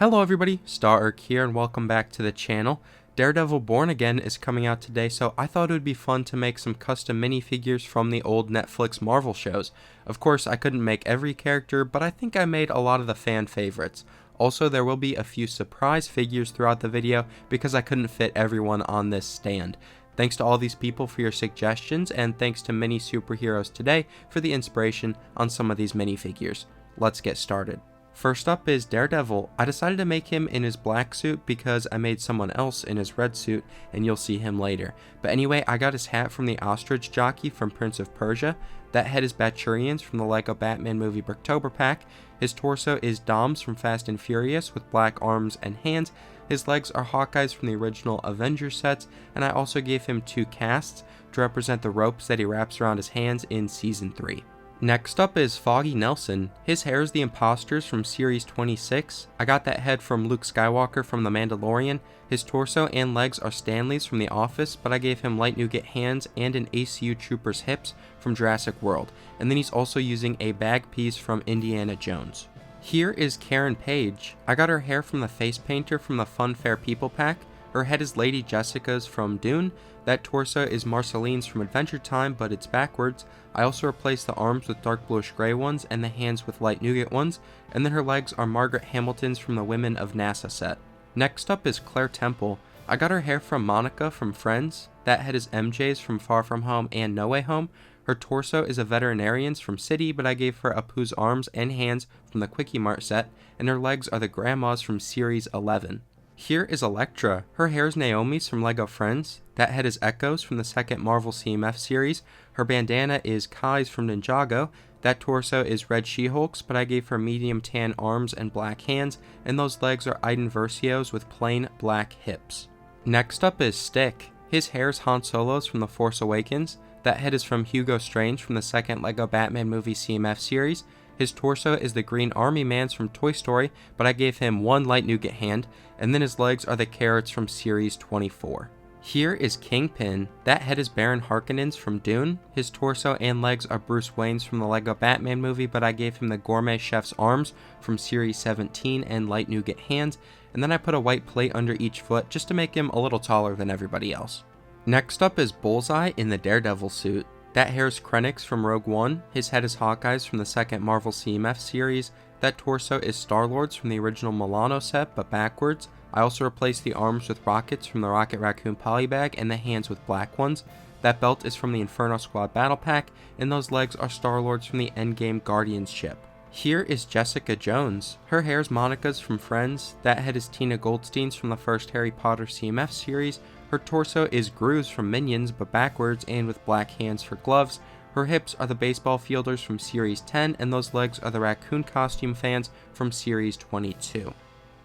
Hello everybody, Stark here and welcome back to the channel. Daredevil Born Again is coming out today, so I thought it would be fun to make some custom minifigures from the old Netflix Marvel shows. Of course, I couldn't make every character, but I think I made a lot of the fan favorites. Also, there will be a few surprise figures throughout the video because I couldn't fit everyone on this stand. Thanks to all these people for your suggestions, and thanks to Mini Superheroes Today for the inspiration on some of these minifigures. Let's get started. First up is Daredevil. I decided to make him in his black suit because I made someone else in his red suit, and you'll see him later. But anyway, I got his hat from the ostrich jockey from Prince of Persia. That head is Baturian's from the Lego Batman movie Bricktober pack. His torso is Dom's from Fast and Furious with black arms and hands. His legs are Hawkeye's from the original Avengers sets, and I also gave him two casts to represent the ropes that he wraps around his hands in Season 3. Next up is Foggy Nelson. His hair is the Imposters from Series 26. I got that head from Luke Skywalker from The Mandalorian. His torso and legs are Stanley's from The Office, but I gave him light nougat hands and an ACU Trooper's hips from Jurassic World. And then he's also using a bag piece from Indiana Jones. Here is Karen Page. I got her hair from the face painter from the Funfair People pack. Her head is Lady Jessica's from Dune. That torso is Marceline's from Adventure Time, but it's backwards. I also replaced the arms with dark bluish gray ones and the hands with light nougat ones, and then her legs are Margaret Hamilton's from the Women of NASA set. Next up is Claire Temple. I got her hair from Monica from Friends. That head is MJ's from Far From Home and No Way Home. Her torso is a veterinarian's from City, but I gave her Apu's arms and hands from the Quickie Mart set, and her legs are the grandma's from Series 11. Here is Elektra. Her hair is Naomi's from Lego Friends. That head is Echo's from the second Marvel CMF series. Her bandana is Kai's from Ninjago. That torso is Red She-Hulk's, but I gave her medium tan arms and black hands, and those legs are Iden Versio's with plain black hips. Next up is Stick. His hair is Han Solo's from The Force Awakens. That head is from Hugo Strange from the second Lego Batman movie CMF series. His torso is the Green Army Man's from Toy Story, but I gave him one light nougat hand, and then his legs are the Carrots from Series 24. Here is Kingpin. That head is Baron Harkonnen's from Dune. His torso and legs are Bruce Wayne's from the Lego Batman movie, but I gave him the Gourmet Chef's arms from Series 17 and light nougat hands, and then I put a white plate under each foot just to make him a little taller than everybody else. Next up is Bullseye in the Daredevil suit. That hair is Krennic's from Rogue One. His head is Hawkeye's from the second Marvel CMF series. That torso is Star-Lord's from the original Milano set, but backwards. I also replaced the arms with rockets from the Rocket Raccoon polybag and the hands with black ones. That belt is from the Inferno Squad battle pack, and those legs are Star-Lord's from the Endgame Guardians ship. Here is Jessica Jones. Her hair is Monica's from Friends. That head is Tina Goldstein's from the first Harry Potter CMF series. Her torso is Gru's from Minions, but backwards and with black hands for gloves. Her hips are the baseball fielders from Series 10, and those legs are the raccoon costume fans from Series 22.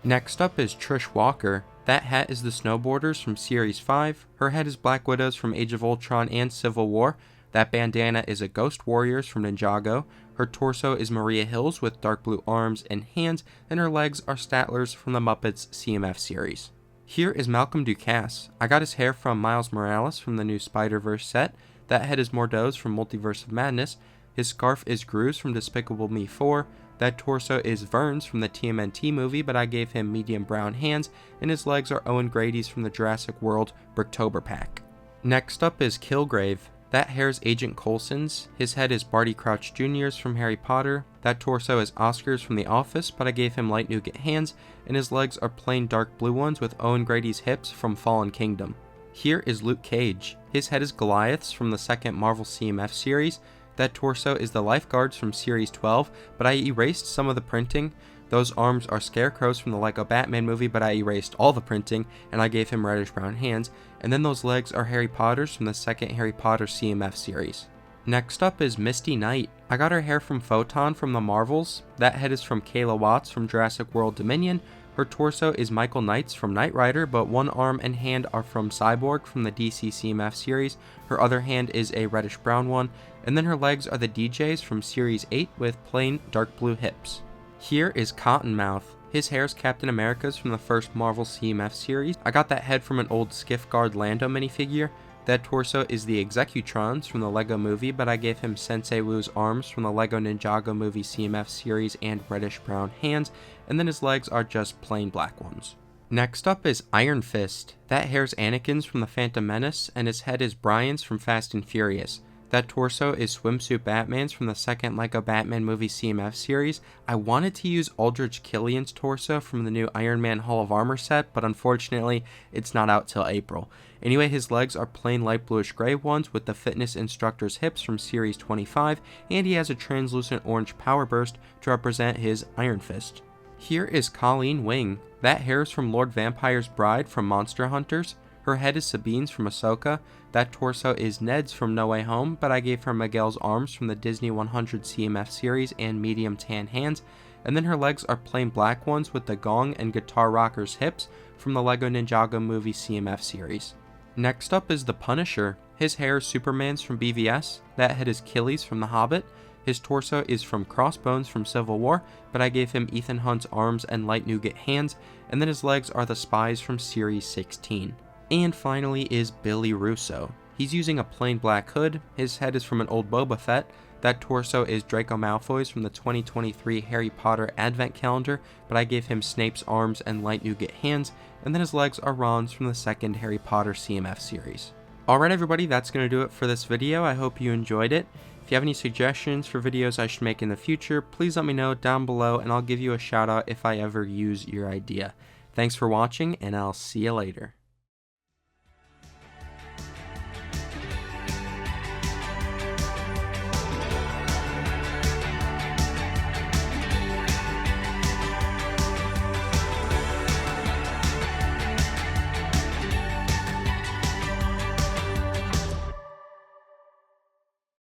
Next up is Trish Walker. That hat is the snowboarders from Series 5. Her head is Black Widow's from Age of Ultron and Civil War. That bandana is a Ghost Warrior's from Ninjago. Her torso is Maria Hill's with dark blue arms and hands, and her legs are Statler's from the Muppets CMF series. Here is Malcolm Ducasse. I got his hair from Miles Morales from the new Spider-Verse set. That head is Mordeau's from Multiverse of Madness. His scarf is Gru's from Despicable Me 4. That torso is Vern's from the TMNT movie, but I gave him medium brown hands, and his legs are Owen Grady's from the Jurassic World Bricktober pack. Next up is Kilgrave. That hair is Agent Coulson's. His head is Barty Crouch Jr.'s from Harry Potter. That torso is Oscar's from The Office, but I gave him light nougat hands, and his legs are plain dark blue ones with Owen Grady's hips from Fallen Kingdom. Here is Luke Cage. His head is Goliath's from the second Marvel CMF series. That torso is the Lifeguards from Series 12, but I erased some of the printing. Those arms are Scarecrow's from the Lego Batman movie, but I erased all the printing, and I gave him reddish brown hands. And then those legs are Harry Potter's from the second Harry Potter CMF series. Next up is Misty Knight. I got her hair from Photon from the Marvels. That head is from Kayla Watts from Jurassic World Dominion. Her torso is Michael Knight's from Knight Rider, but one arm and hand are from Cyborg from the DC CMF series. Her other hand is a reddish brown one, and then her legs are the DJ's from Series 8 with plain dark blue hips. Here is Cottonmouth. His hair is Captain America's from the first Marvel CMF series. I got that head from an old Skiff Guard Lando minifigure. That torso is the Executrons from the LEGO movie, but I gave him Sensei Wu's arms from the LEGO Ninjago movie CMF series and reddish-brown hands, and then his legs are just plain black ones. Next up is Iron Fist. That hair's Anakin's from the Phantom Menace, and his head is Brian's from Fast and Furious. That torso is Swimsuit Batman's from the second LEGO Batman movie CMF series. I wanted to use Aldrich Killian's torso from the new Iron Man Hall of Armor set, but unfortunately, it's not out till April. Anyway, his legs are plain light bluish gray ones with the fitness instructor's hips from Series 25, and he has a translucent orange power burst to represent his Iron Fist. Here is Colleen Wing. That hair is from Lord Vampire's bride from Monster Hunters. Her head is Sabine's from Ahsoka. That torso is Ned's from No Way Home, but I gave her Miguel's arms from the Disney 100 CMF series and medium tan hands. And then her legs are plain black ones with the gong and guitar rocker's hips from the LEGO Ninjago movie CMF series. Next up is the Punisher. His hair is Superman's from BVS. That head is Killy's from The Hobbit. His torso is from Crossbones from Civil War, but I gave him Ethan Hunt's arms and light nougat hands, and then his legs are the Spies from Series 16. And finally is Billy Russo. He's using a plain black hood, his head is from an old Boba Fett, that torso is Draco Malfoy's from the 2023 Harry Potter Advent Calendar, but I gave him Snape's arms and light nougat hands, and then his legs are Ron's from the second Harry Potter CMF series. Alright everybody, that's going to do it for this video. I hope you enjoyed it. If you have any suggestions for videos I should make in the future, please let me know down below and I'll give you a shout out if I ever use your idea. Thanks for watching, and I'll see you later.